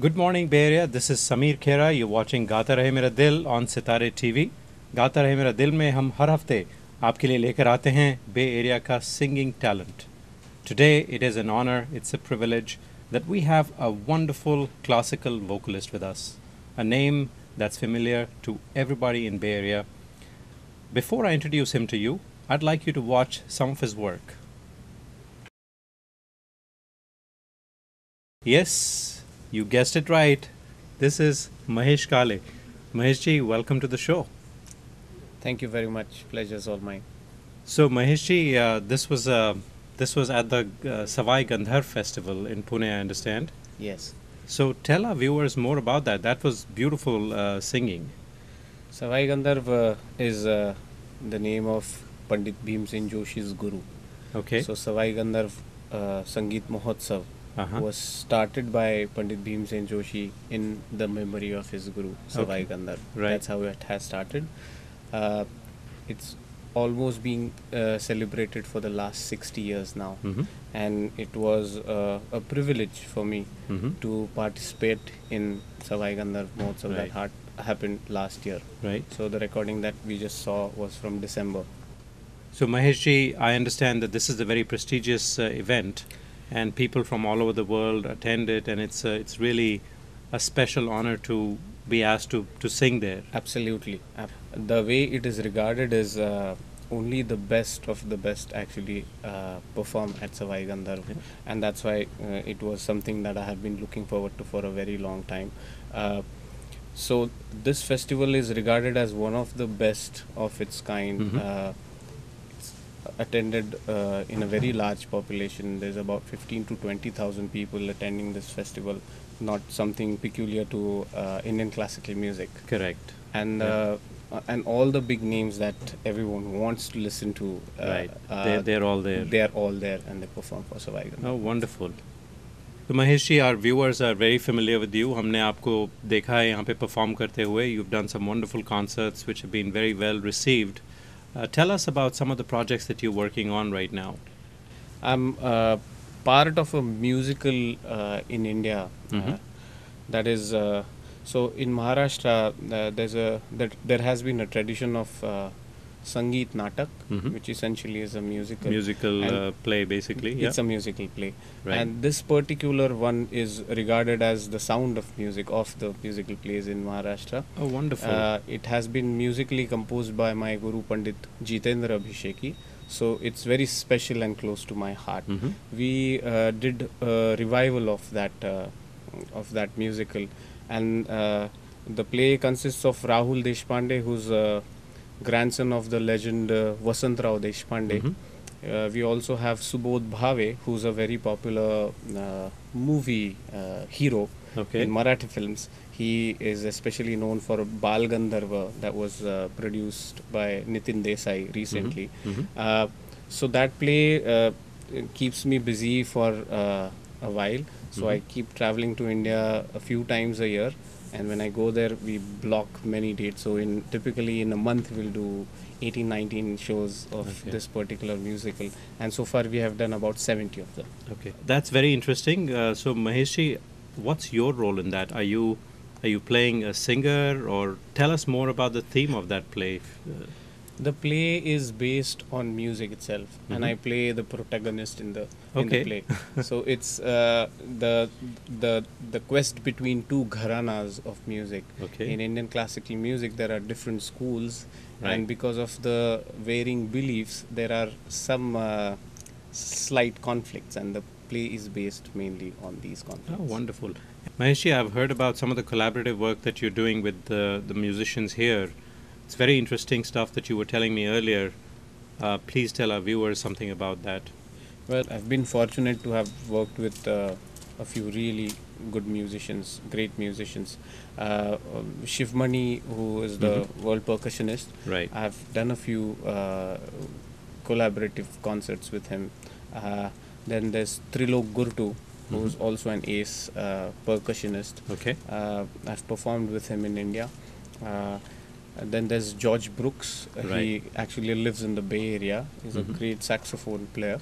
Good morning, Bay Area. This is Sameer Khera. You're watching गाता रहे मेरा दिल on सितारे टीवी. गाता रहे मेरा दिल में हम हर हफ्ते आपके लिए लेकर आते हैं बे एरिया का singing talent. Today it is an honor, it's a privilege that we have a wonderful classical vocalist with us, a name that's familiar to everybody in Bay Area. Before I introduce him to you, I'd like you to watch some of his work. Yes, you guessed it right. This is Mahesh Kale. Mahesh ji, welcome to the show. Thank you very much. Pleasure's all mine. So Mahesh ji, this was at the Sawai Gandhar festival in Pune, I understand. Yes. So tell our viewers more about that. That was beautiful singing. Sawai Gandharv is the name of Pandit Bhim Singh Joshi's guru. Okay. So Sawai Gandharv Sangeet Mahotsav Uh-huh. was started by Pandit Bhim Singh Joshi in the memory of his guru, Sawai Okay. Gandharv. Right. That's how it has started. It's almost being celebrated for the last 60 years now. Mm-hmm. And it was a privilege for me Mm-hmm. to participate in Sawai Gandharv Mahotsav Right. that happened last year. Right. So the recording that we just saw was from December. So Mahesh ji, I understand that this is a very prestigious event, and people from all over the world attend it, and it's really a special honor to be asked to sing there. Absolutely. The way it is regarded is only the best of the best actually perform at Sawai Gandharv. Yeah. And that's why it was something that I have been looking forward to for a very long time. So this festival is regarded as one of the best of its kind. Mhm. It's attended in a very large population. There's about 15 to 20,000 people attending this festival. Not something peculiar to Indian classical music. Correct. And Yeah. and all the big names that everyone wants to listen to. Right. They're all there. They are all there and they perform for Sawai Gandharv. Oh, wonderful. तो Mahesh ji, our viewers are very familiar with you. हमने आपको देखा है यहाँ पे perform करते हुए. You've done some wonderful concerts which have been very well received. Tell us about some of the projects that you're working on right now. I'm part of a musical in India. Mhm. That is so in Maharashtra. There has been a tradition of Sangeet Natak, Mhm. which essentially is a musical. Musical And play, basically. Yeah. It's a musical play, Right. and this particular one is regarded as the sound of music of the musical plays in Maharashtra. Oh, wonderful. It has been musically composed by my guru Pandit Jitendra Abhisheki, so it's very special and close to my heart. Mhm. We did a revival of that musical, and the play consists of Rahul Deshpande, who's a grandson of the legend Vasantrao Deshpande. Mhm. We also have Subodh Bhave, who's a very popular movie hero Okay. in Marathi films. He is especially known for Bal Gandharva that was produced by Nitin Desai recently. Mhm. So that play keeps me busy for a while. So I Mhm. keep traveling to India a few times a year, and when I go there, we block many dates. So typically in a month, we'll do 18, 19 shows of Okay. this particular musical, and so far we have done about 70 of them. Okay, that's very interesting. So Maheshi, what's your role in that? Are you playing a singer, or tell us more about the theme of that play? The play is based on music itself, and Mhm. I play the protagonist in the Okay. play. So it's the quest between two gharanas of music. Okay. In Indian classical music, there are different schools, Right. and because of the varying beliefs, there are some slight conflicts, and the play is based mainly on these conflicts. Oh, wonderful. Maheshi, I've heard about some of the collaborative work that you're doing with the musicians here. It's very interesting stuff that you were telling me earlier. Please tell our viewers something about that. Well, I've been fortunate to have worked with a few really good musicians, great musicians. Shivmani, who is the world percussionist, Right. I've done a few collaborative concerts with him. Then there's Trilok Gurtu, who's also an ace percussionist. Okay. I've performed with him in India. And then there's George Brooks. He Right. actually lives in the Bay Area. He's a great saxophone player.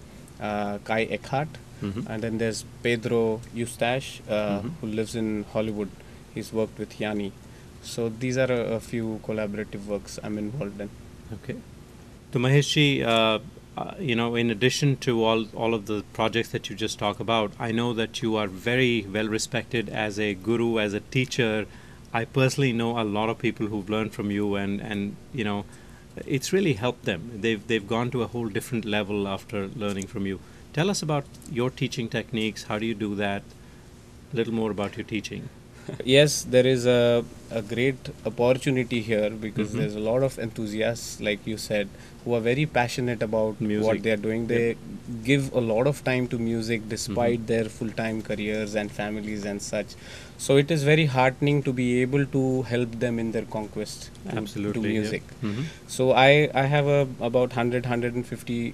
Kai Eckhart, And then there's Pedro Eustache, who lives in Hollywood. He's worked with Yanni. So these are a few collaborative works I'm involved in. Okay. So Mahesh ji, in addition to all of the projects that you just talk about, I know that you are very well respected as a guru, as a teacher. I personally know a lot of people who've learned from you, and it's really helped them. They've gone to a whole different level after learning from you. Tell us about your teaching techniques. How do you do that? A little more about your teaching. Yes, there is a great opportunity here because there's a lot of enthusiasts, like you said, who are very passionate about Music. what they are doing. They give a lot of time to music despite their full-time careers and families and such. So it is very heartening to be able to help them in their conquest to Absolutely, yeah. music. So I have about 150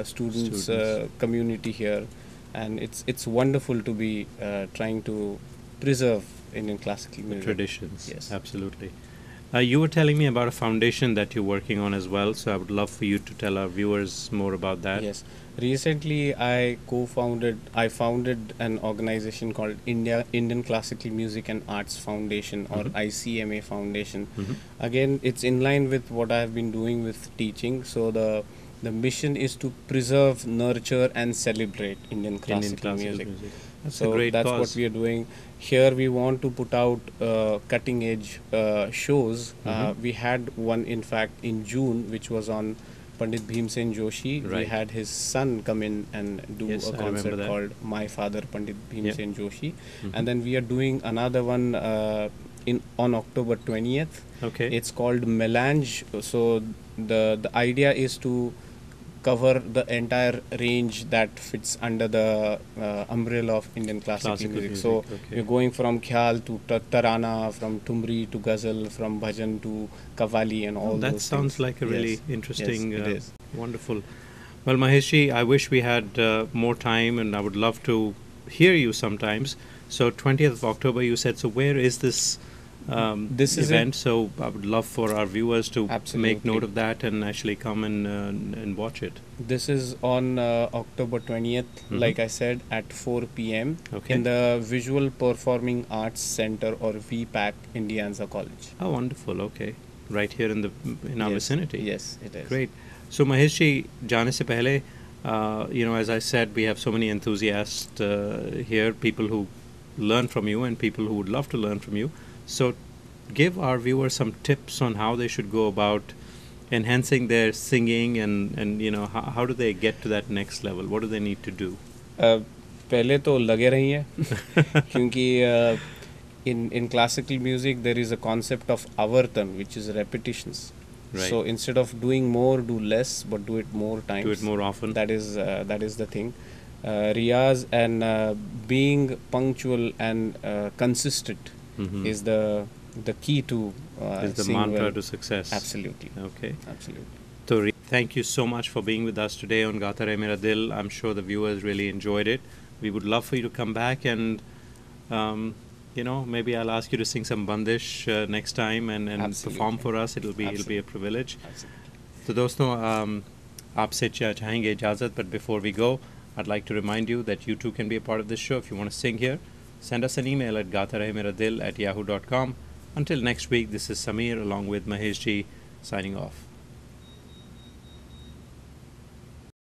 students community here, and it's wonderful to be trying to preserve Indian classical music. Traditions. Yes. Absolutely. You were telling me about a foundation that you're working on as well, so I would love for you to tell our viewers more about that. Yes. Recently, I founded an organization called Indian Classical Music and Arts Foundation, or ICMA Foundation. Again, it's in line with what I have been doing with teaching. So the mission is to preserve, nurture, and celebrate Indian classical music. That's So a great that's cause. what we are doing. Here we want to put out cutting edge shows. We had one, in fact, in June, which was on Pandit Bhimsen Joshi. We Right. had his son come in and do Yes, a I remember concert that. called My Father Pandit Bhimsen Joshi. And then we are doing another one on October 20th. Okay. It's called Melange. So the idea is to cover the entire range that fits under the umbrella of Indian classical music. So okay. we're going from Khyal to Tarana, from Tumri to Ghazal, from Bhajan to Qawwali, and all That those sounds things. like a really Yes. interesting, Yes, it is. wonderful. Well, Maheshji, I wish we had more time, and I would love to hear you sometimes. So 20th of October, you said. So where is this This is event? So I would love for our viewers to make Absolutely. note of that and actually come and watch it. This is on October 20th, like I said, at 4 p.m. Okay. in the Visual Performing Arts Center, or VPAC, Indianza College. Oh, wonderful. Okay. Right here in our Yes. vicinity. Yes, it is. Great. So Maheshji, जाने से पहले, as I said, we have so many enthusiasts here, people who learn from you and people who would love to learn from you. So give our viewers some tips on how they should go about enhancing their singing, and how do they get to that next level? What do they need to do? पहले तो लगे रहिए क्योंकि in classical music there is a concept of avartan, which is repetitions. Right. So instead of doing more, do less, but do it more times. Do it more often. That is the thing. Riyaz and being punctual and consistent is the key to Is the sing mantra well. to success. Absolutely. Okay. Absolutely. So thank you so much for being with us today on Gata Rahe Mera Dil. I'm sure the viewers really enjoyed it. We would love for you to come back and maybe I'll ask you to sing some bandish next time and Absolutely. perform for us. It'll be a Absolutely. privilege. Absolutely. तो दोस्तों आपसे चाहेंगे इजाज़त, but before we go, I'd like to remind you that you too can be a part of this show. If you want to sing here, send us an email at gatarehmeradil@yahoo.com. Until next week, this is Samir along with Mahesh ji signing off.